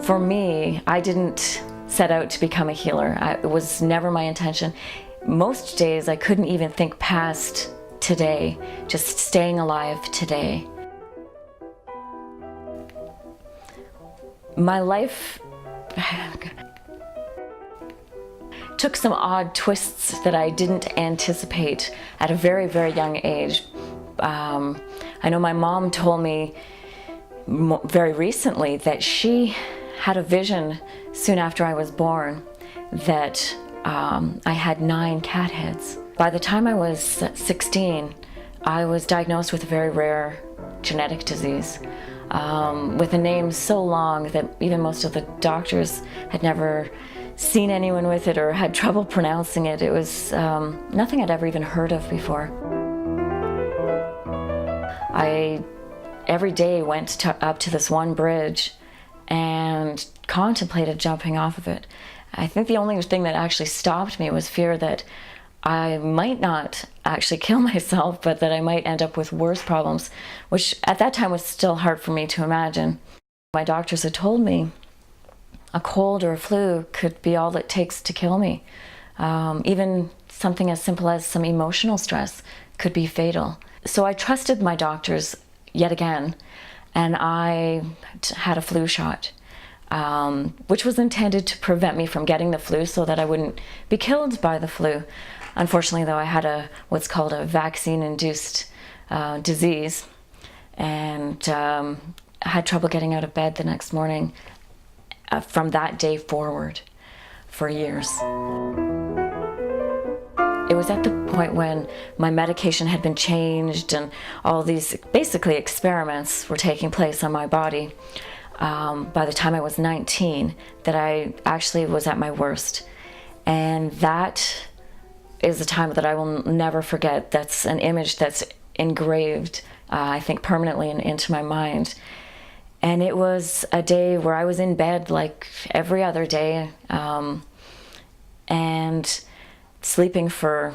For me, I didn't set out to become a healer. It was never my intention. Most days I couldn't even think past today, just staying alive today. My life took some odd twists that I didn't anticipate at a very, very young age. I know my mom told me very recently that she had a vision soon after I was born that I had 9 cat heads. By the time I was 16, I was diagnosed with a very rare genetic disease with a name so long that even most of the doctors had never seen anyone with it or had trouble pronouncing it. It was nothing I'd ever even heard of before. I every day went up to this one bridge and contemplated jumping off of it. I think the only thing that actually stopped me was fear that I might not actually kill myself, but that I might end up with worse problems, which at that time was still hard for me to imagine. My doctors had told me a cold or a flu could be all it takes to kill me. Even something as simple as some emotional stress could be fatal. So I trusted my doctors yet again, and I had a flu shot, which was intended to prevent me from getting the flu so that I wouldn't be killed by the flu. Unfortunately, though, I had what's called a vaccine-induced disease, and had trouble getting out of bed the next morning from that day forward for years. It was at the point when my medication had been changed and all these basically experiments were taking place on my body. By the time I was 19, that I actually was at my worst. And that is a time that I will never forget. That's an image that's engraved, I think, permanently into my mind. And it was a day where I was in bed like every other day, and sleeping for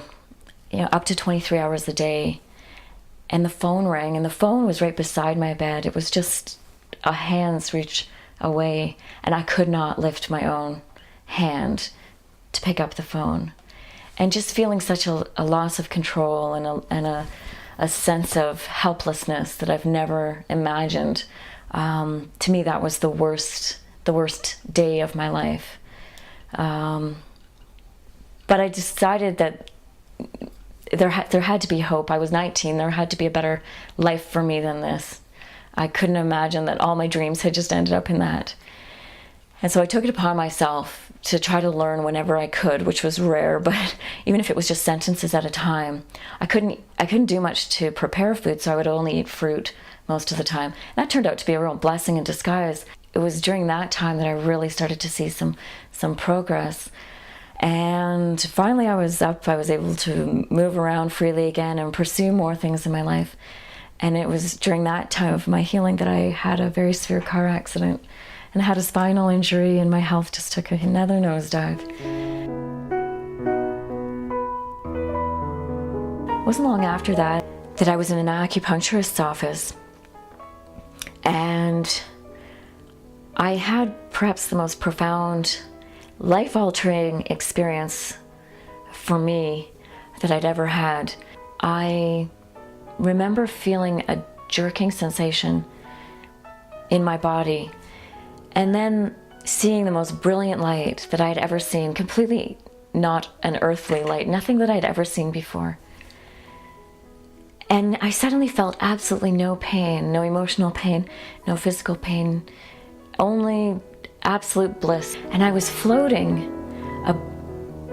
up to 23 hours a day. And the phone rang, and the phone was right beside my bed. It was just a hand's reach away, and I could not lift my own hand to pick up the phone. And just feeling such a loss of control and a sense of helplessness that I've never imagined. To me, that was the worst day of my life. But I decided that there had to be hope. I was 19. There had to be a better life for me than this. I couldn't imagine that all my dreams had just ended up in that. And so I took it upon myself to try to learn whenever I could, which was rare, but even if it was just sentences at a time. I couldn't do much to prepare food, so I would only eat fruit most of the time. And that turned out to be a real blessing in disguise. It was during that time that I really started to see some progress. And finally I was up. I was able to move around freely again and pursue more things in my life. And it was during that time of my healing that I had a very severe car accident and had a spinal injury, and my health just took another nosedive. It wasn't long after that I was in an acupuncturist's office, and I had perhaps the most profound, life-altering experience for me that I'd ever had. I remember feeling a jerking sensation in my body, and then seeing the most brilliant light that I had ever seen, completely not an earthly light, nothing that I'd ever seen before. And I suddenly felt absolutely no pain, no emotional pain, no physical pain, only absolute bliss. And I was floating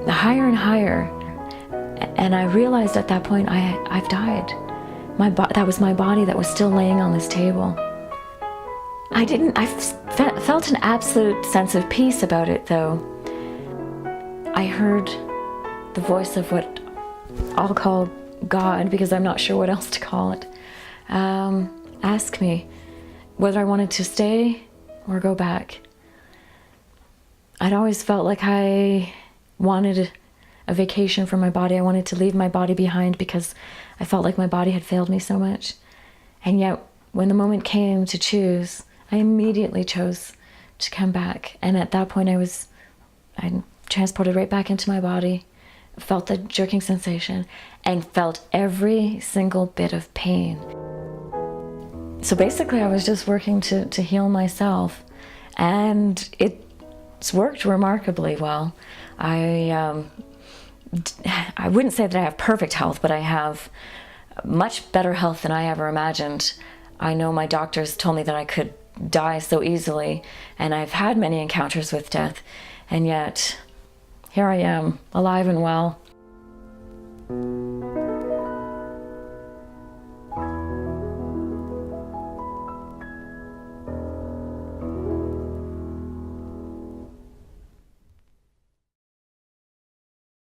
higher and higher. And I realized at that point, I've died. That was my body that was still laying on this table. I felt an absolute sense of peace about it, though. I heard the voice of what I'll call God, because I'm not sure what else to call it, ask me whether I wanted to stay or go back. I'd always felt like I wanted a vacation from my body. I wanted to leave my body behind because I felt like my body had failed me so much. And yet, when the moment came to choose, I immediately chose to come back. And at that point, I transported right back into my body, felt the jerking sensation, and felt every single bit of pain. So basically, I was just working to heal myself, and it's worked remarkably well. I wouldn't say that I have perfect health, but I have much better health than I ever imagined. I know my doctors told me that I could die so easily, and I've had many encounters with death, and yet here I am, alive and well.